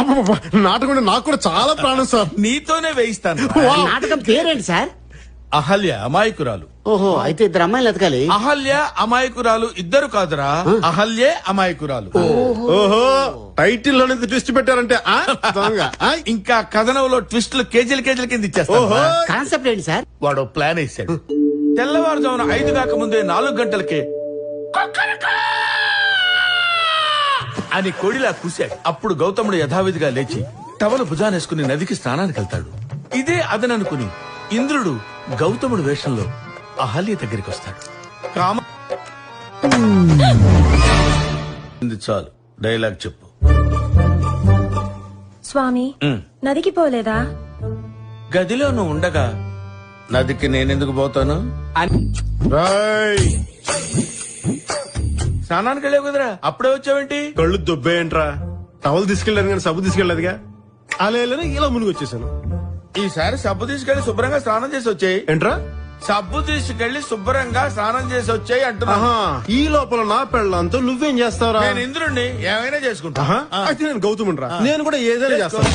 అబ్బబ్బబ్బ, నాటకం అంటే నాకు కూడా చాలా ప్రాణం సార్. నీతోనే వేయిస్తాను. నాటకం పేరేంటి సార్? అహల్య అమాయకురాలు. ఓహో, అయితే ఇద్దరు అమ్మాయిలు ఎతకాలి. అహల్య అమాయకురాలు ఇద్దరు కాదురా, అహల్యే అమాయకురాలు. ఓహో, టైటిల్ లోనే ట్విస్ట్ పెట్టారంటే ఆ? దొంగ. ఆ? ఇంకా కథనంలో ట్విస్టులు కేజీల కేజీల కింద ఓహో. ఇచ్చేస్తా. కాన్సెప్ట్ ఏంటి సార్? వాడు ప్లాన్ వేసాడు. తెల్లవారుజామున 5 కాక ముందే 4 గంటలకే అని కోడిలా కూశాడు. అప్పుడు గౌతముడు యథావిధిగా లేచి టవలు భుజానేసుకుని నదికి స్నానానికి వెళ్తాడు. ఇదే అదననుకుని ఇంద్రుడు గౌతముడు వేషంలో అహల్య దగ్గరికి వస్తాడు. కామ ఇది చాలు, డైలాగ్ చెప్పు. స్వామి, నదికి పోలేదా? గదిలో నువ్వు ఉండగా నదికి నేనెందుకు పోతాను అని. రాయ్, స్నానానికి వెళ్ళావు కదరా, అప్పుడే వచ్చావేంటి? కళ్ళు దుబ్బేయంట్రా. టవల్ తీసుకెళ్ళాను కానీ సబ్బు తీసుకెళ్ళలేదుగా. అలా ఇలా మునిగి వచ్చేసాను. ఈసారి సబ్బు తీసుకెళ్లి శుభ్రంగా స్నానం చేసి వచ్చాయి. ఏంట్రా? సబ్బు తీసుకెళ్లి శుభ్రంగా స్నానం చేసి వచ్చాయి అంటున్నా. ఆహా, ఈ లోపల నా పెళ్ళంతో నువ్వేం చేస్తావురా? నేను ఇంద్రుణ్ణి ఏమైనా చేసుకుంటా. ఆహా, అయితే నేను గౌతముండ్రా. నేను కూడా ఏదైనా చేస్తాను.